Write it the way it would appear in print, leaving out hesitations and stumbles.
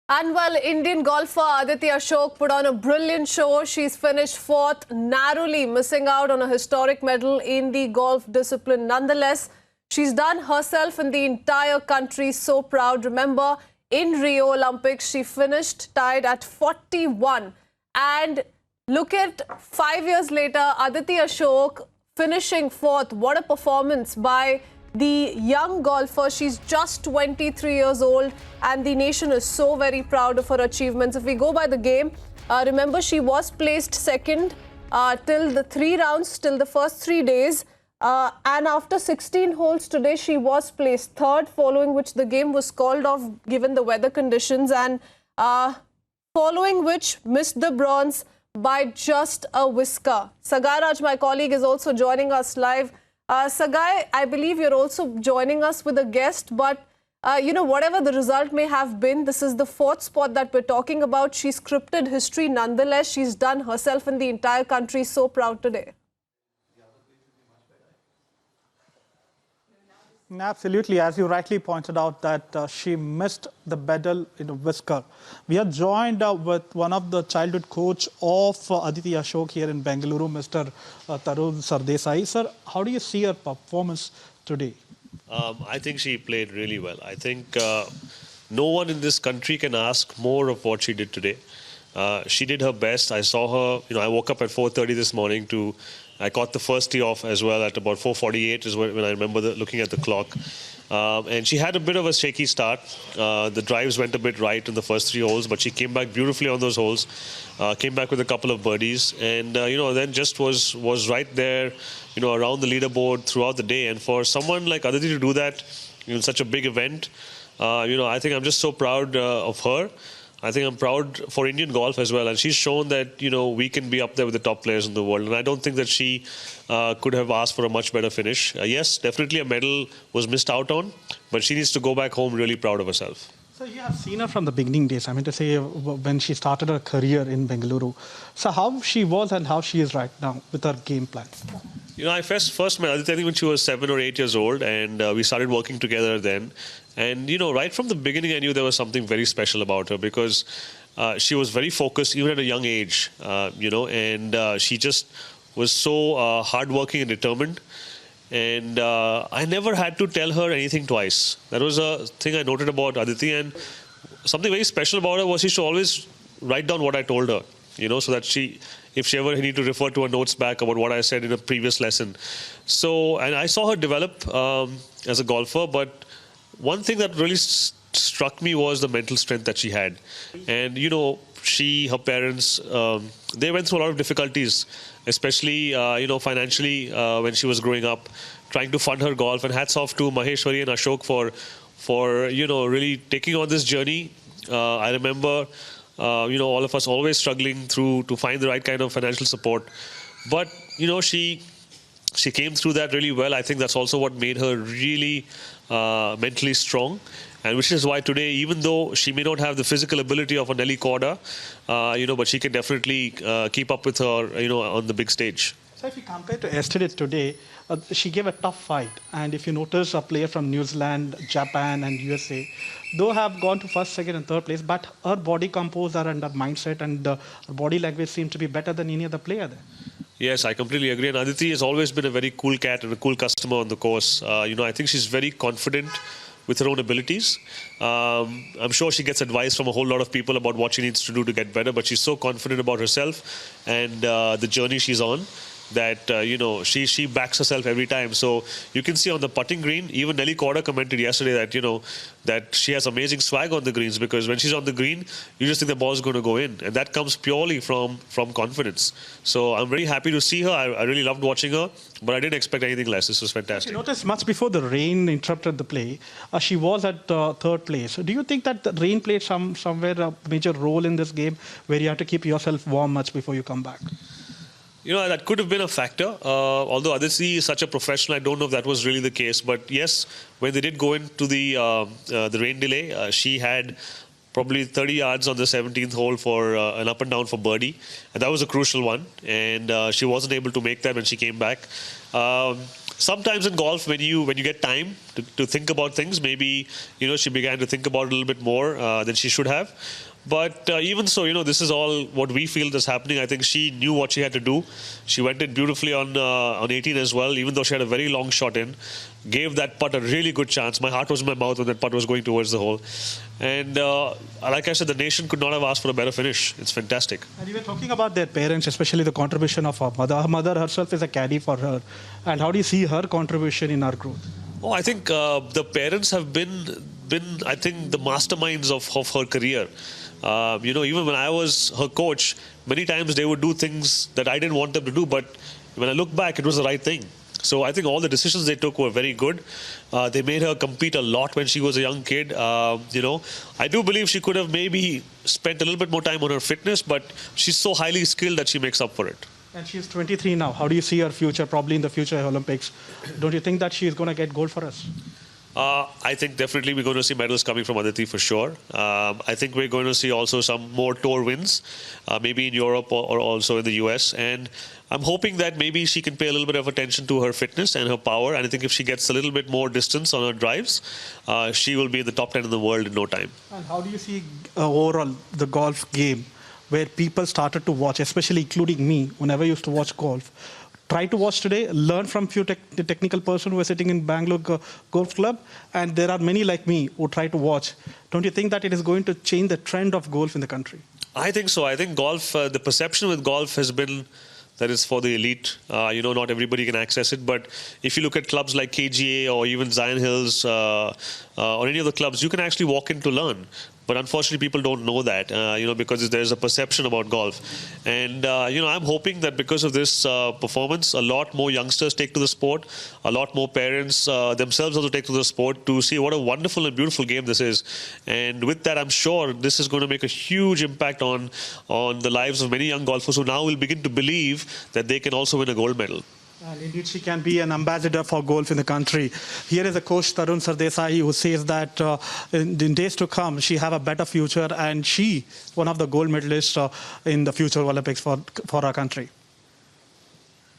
And while Indian golfer Aditi Ashok put on a brilliant show, she's finished fourth, narrowly missing out on a historic medal in the golf discipline. Nonetheless, she's done herself and the entire country so proud. Remember, in Rio Olympics, she finished tied at 41. And look at 5 years later, Aditi Ashok finishing fourth. What a performance by the young golfer. She's just 23 years old and the nation is so very proud of her achievements. If we go by the game, remember she was placed second till the 3 rounds, till the first 3 days. And after 16 holes today, she was placed third, following which the game was called off given the weather conditions, and following which missed the bronze by just a whisker. Sagai Raj, my colleague, is also joining us live. Sagai, I believe you're also joining us with a guest, but whatever the result may have been, this is the fourth spot that we're talking about. She's scripted history nonetheless. She's done herself and the entire country so proud today. Absolutely, as you rightly pointed out that she missed the medal in a whisker. We are joined with one of the childhood coach of Aditi Ashok here in Bengaluru, Mr. Tarun Sardesai. Sir, how do you see her performance today? I think she played really well. I think no one in this country can ask more of what she did today. She did her best. I saw her, I woke up at 4:30 this morning I caught the first tee off as well at about 4:48 is when I remember looking at the clock. And she had a bit of a shaky start. The drives went a bit right in the first 3 holes, but she came back beautifully on those holes. Came back with a couple of birdies, and then just was right there, around the leaderboard throughout the day. And for someone like Aditi to do that in such a big event, I think I'm just so proud of her. I think I'm proud for Indian golf as well, and she's shown that we can be up there with the top players in the world, and I don't think that she could have asked for a much better finish. Yes, definitely a medal was missed out on, but she needs to go back home really proud of herself. So you have seen her from the beginning days, I mean to say when she started her career in Bengaluru. So how she was and how she is right now with her game plan? I first met Aditi, I think when she was 7 or 8 years old, and we started working together then. And, right from the beginning, I knew there was something very special about her because she was very focused, even at a young age, and she just was so hardworking and determined. And I never had to tell her anything twice. That was a thing I noted about Aditi. And something very special about her was she should always write down what I told her, so that if she ever needed to refer to her notes back about what I said in a previous lesson. So, and I saw her develop as a golfer, but one thing that really struck me was the mental strength that she had. And, her parents, they went through a lot of difficulties, especially, financially when she was growing up, trying to fund her golf. And hats off to Maheshwari and Ashok for really taking on this journey. I remember, all of us always struggling to find the right kind of financial support. But, she came through that really well. I think that's also what made her really mentally strong. And which is why today, even though she may not have the physical ability of a Nelly Korda, but she can definitely keep up with her, on the big stage. So if you compare to yesterday today, she gave a tough fight. And if you notice, a player from New Zealand, Japan and USA, though have gone to first, second and third place, but her body composure and her mindset and her body language seem to be better than any other player there. Yes, I completely agree. And Aditi has always been a very cool cat and a cool customer on the course. I think she's very confident with her own abilities. I'm sure she gets advice from a whole lot of people about what she needs to do to get better, but she's so confident about herself and the journey she's on that, she backs herself every time. So you can see on the putting green, even Nelly Korda commented yesterday that, that she has amazing swag on the greens because when she's on the green, you just think the ball's going to go in. And that comes purely from confidence. So I'm very happy to see her. I really loved watching her, but I didn't expect anything less. This was fantastic. You noticed much before the rain interrupted the play, she was at third place. Do you think that the rain played somewhere a major role in this game where you have to keep yourself warm much before you come back? That could have been a factor. Although Aditi is such a professional, I don't know if that was really the case. But yes, when they did go into the rain delay, she had probably 30 yards on the 17th hole for an up and down for birdie. And that was a crucial one. And she wasn't able to make that when she came back. Sometimes in golf, when you get time to think about things, maybe, she began to think about it a little bit more than she should have. But even so, this is all what we feel is happening. I think she knew what she had to do. She went in beautifully on 18 as well, even though she had a very long shot in. Gave that putt a really good chance. My heart was in my mouth when that putt was going towards the hole. And like I said, the nation could not have asked for a better finish. It's fantastic. And you were talking about their parents, especially the contribution of her mother. Her mother herself is a caddy for her. And how do you see her contribution in her growth? Oh, I think the parents have been I think, the masterminds of her career. Even when I was her coach, many times they would do things that I didn't want them to do, but when I look back, it was the right thing. So I think all the decisions they took were very good. They made her compete a lot when she was a young kid. I do believe she could have maybe spent a little bit more time on her fitness, but she's so highly skilled that she makes up for it. And she's 23 now. How do you see her future, probably in the future Olympics? Don't you think that she's going to get gold for us? I think definitely we're going to see medals coming from Aditi for sure. I think we're going to see also some more tour wins, maybe in Europe or also in the US. And I'm hoping that maybe she can pay a little bit of attention to her fitness and her power. And I think if she gets a little bit more distance on her drives, she will be in the top 10 in the world in no time. And how do you see overall the golf game, where people started to watch, especially including me, whenever I used to watch golf? Try to watch today, learn from few technical person who are sitting in Bangalore Golf Club, and there are many like me who try to watch. Don't you think that it is going to change the trend of golf in the country? I think so. I think golf, the perception with golf has been that it's for the elite. Not everybody can access it. But if you look at clubs like KGA or even Zion Hills or any of the clubs, you can actually walk in to learn. But unfortunately, people don't know that, because there's a perception about golf. And, I'm hoping that because of this performance, a lot more youngsters take to the sport, a lot more parents themselves also take to the sport to see what a wonderful and beautiful game this is. And with that, I'm sure this is going to make a huge impact on the lives of many young golfers who now will begin to believe that they can also win a gold medal. And indeed, she can be an ambassador for golf in the country. Here is a coach, Tarun Sardesai, who says that in days to come, she have a better future, and she one of the gold medalists in the future Olympics for our country.